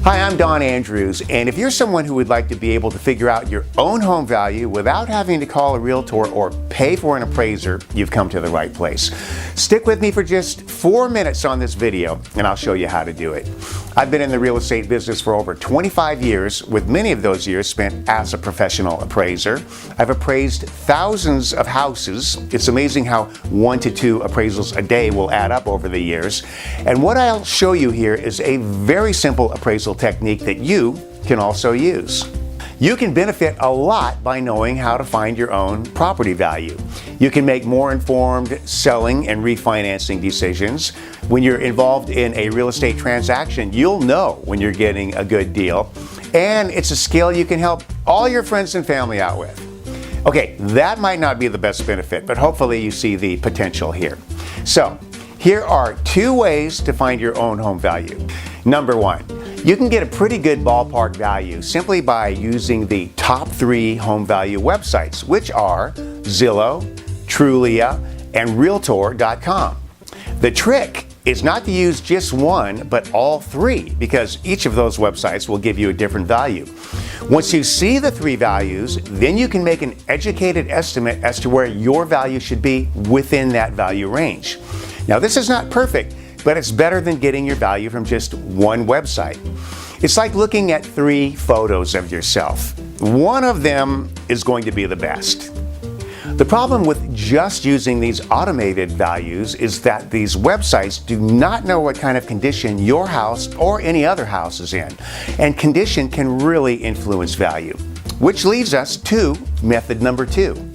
Hi, I'm Andrues, and if you're someone who would like to be able to figure out your own home value without having to call a realtor or pay for an appraiser, you've come to the right place. Stick with me for just 4 minutes on this video, and I'll show you how to do it. I've been in the real estate business for over 25 years, with many of those years spent as a professional appraiser. I've appraised thousands of houses. It's amazing how 1 to 2 appraisals a day will add up over the years. And what I'll show you here is a very simple appraisal technique that you can also use. You can benefit a lot by knowing how to find your own property value. You can make more informed selling and refinancing decisions. When you're involved in a real estate transaction, you'll know when you're getting a good deal. And it's a skill you can help all your friends and family out with. Okay, that might not be the best benefit, but hopefully you see the potential here. So, here are 2 ways to find your own home value. Number 1, you can get a pretty good ballpark value simply by using the top 3 home value websites, which are Zillow, Trulia, and Realtor.com. The trick is not to use just one, but all 3, because each of those websites will give you a different value. Once you see the 3 values, then you can make an educated estimate as to where your value should be within that value range. Now, this is not perfect, but it's better than getting your value from just one website. It's like looking at 3 photos of yourself. One of them is going to be the best. The problem with just using these automated values is that these websites do not know what kind of condition your house or any other house is in, and condition can really influence value. Which leads us to method number 2.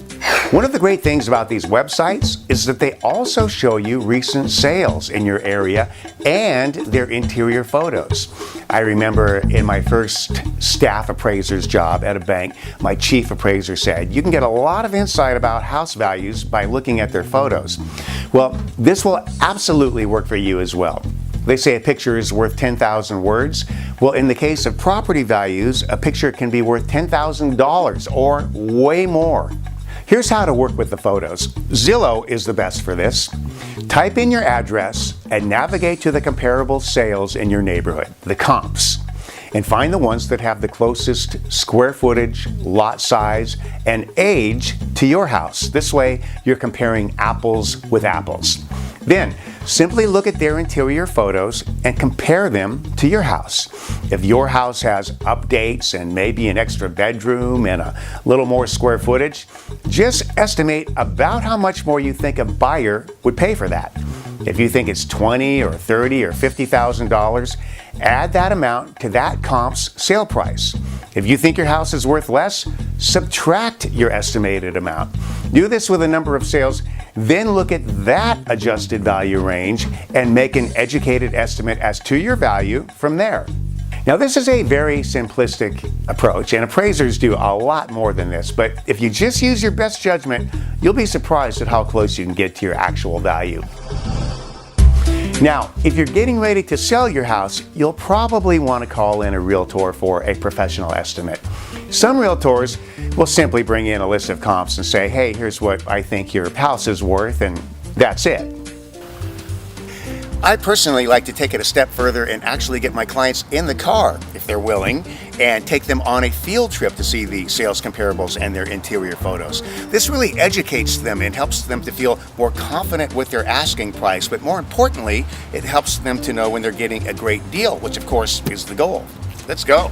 One of the great things about these websites is that they also show you recent sales in your area and their interior photos. I remember in my first staff appraiser's job at a bank, my chief appraiser said, you can get a lot of insight about house values by looking at their photos. Well, this will absolutely work for you as well. They say a picture is worth 10,000 words. Well, in the case of property values, a picture can be worth $10,000 or way more. Here's how to work with the photos. Zillow is the best for this. Type in your address and navigate to the comparable sales in your neighborhood, the comps, and find the ones that have the closest square footage, lot size, and age to your house. This way, you're comparing apples with apples. Then, simply look at their interior photos and compare them to your house. If your house has updates and maybe an extra bedroom and a little more square footage, just estimate about how much more you think a buyer would pay for that. If you think it's $20,000 or $30,000 or $50,000, add that amount to that comp's sale price. If you think your house is worth less, subtract your estimated amount. Do this with a number of sales, then look at that adjusted value range and make an educated estimate as to your value from there. Now, this is a very simplistic approach, and appraisers do a lot more than this, but if you just use your best judgment, you'll be surprised at how close you can get to your actual value. Now, if you're getting ready to sell your house, you'll probably want to call in a realtor for a professional estimate. Some realtors will simply bring in a list of comps and say, hey, here's what I think your house is worth, and that's it. I personally like to take it a step further and actually get my clients in the car, if they're willing, and take them on a field trip to see the sales comparables and their interior photos. This really educates them and helps them to feel more confident with their asking price, but more importantly, it helps them to know when they're getting a great deal, which of course is the goal. Let's go.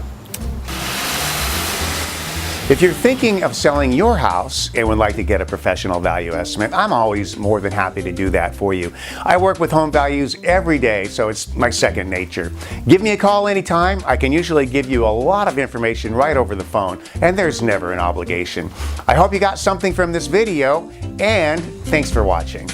If you're thinking of selling your house and would like to get a professional value estimate, I'm always more than happy to do that for you. I work with home values every day, so it's my second nature. Give me a call anytime. I can usually give you a lot of information right over the phone, and there's never an obligation. I hope you got something from this video, and thanks for watching.